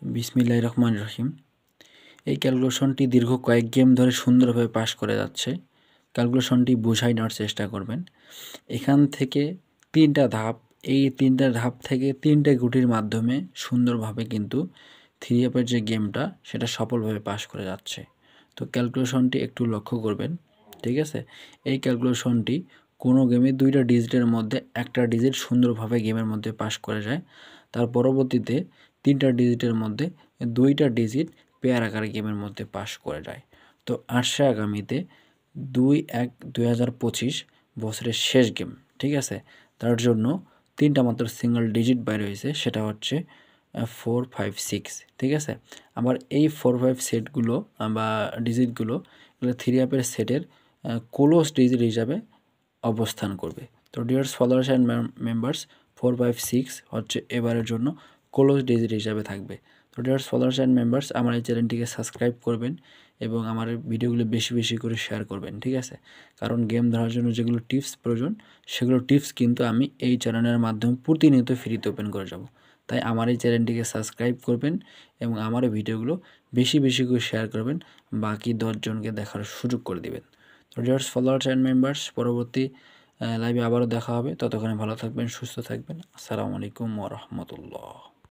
বিসমিল্লাহির রহমানির রহিম। এই ক্যালকুলেশনটি দীর্ঘ কয়েক গেম ধরে সুন্দরভাবে পাস করে যাচ্ছে। ক্যালকুলেশনটি বুঝাই নেওয়ার চেষ্টা করবেন। এখান থেকে 3টা ধাপ, এই 3টা ধাপ থেকে 3টে গুটির মাধ্যমে সুন্দরভাবে কিন্তু 3 অ্যাপের যে গেমটা সেটা সফলভাবে পাস করে যাচ্ছে। তো ক্যালকুলেশনটি একটু লক্ষ্য করবেন, ঠিক আছে? এই ক্যালকুলেশনটি কোনো গেমে 2টা ডিজিটের মধ্যে একটা ডিজিট সুন্দরভাবে গেমের মধ্যে পাস করে যায়, তার পরবর্তীতে 3টা ডিজিটের মধ্যে 2টা ডিজিট পেয়ার আকারে গেমের মধ্যে পাস করে যায়। তো আসছে আগামীতে 2/1/2025 বছরের শেষ গেম, ঠিক আছে? তার জন্য 3টা মাত্র সিঙ্গেল ডিজিট বাইর হয়েছে, সেটা হচ্ছে 4, 5, 6, ঠিক আছে? আবার এই 4, 5 সেটগুলো বা ডিজিটগুলো এগুলো 3 অ্যাপের সেটের ক্লোজ ডিজিট হিসাবে অবস্থান করবে। তো ডিয়ার্স ফলোয়ার্স অ্যান্ড মেম্বার্স, 4, 5, 6 হচ্ছে এবারের জন্য ক্লোজ ডিজিট হিসাবে থাকবে। তো ডিয়ার্স ফলোয়ার্স অ্যান্ড মেম্বার্স, আমার এই চ্যানেলটিকে সাবস্ক্রাইব করবেন এবং আমার ভিডিওগুলো বেশি বেশি করে শেয়ার করবেন, ঠিক আছে? কারণ গেম ধরার জন্য যেগুলো টিপস প্রয়োজন সেগুলো টিপস কিন্তু আমি এই চ্যানেলের মাধ্যমে প্রতিনিয়ত ফ্রিতে ওপেন করে যাব। তাই আমার এই চ্যানেলটিকে সাবস্ক্রাইব করবেন এবং আমার এই ভিডিওগুলো বেশি বেশি করে শেয়ার করবেন, বাকি 10 জনকে দেখার সুযোগ করে দিবেন। তো ডিয়ার্স ফলোয়ার্স অ্যান্ড মেম্বার্স, পরবর্তী লাইভে আবারও দেখা হবে। ততক্ষণে ভালো থাকবেন, সুস্থ থাকবেন। আসসালামু আলাইকুম ওয়া রাহমাতুল্লাহ।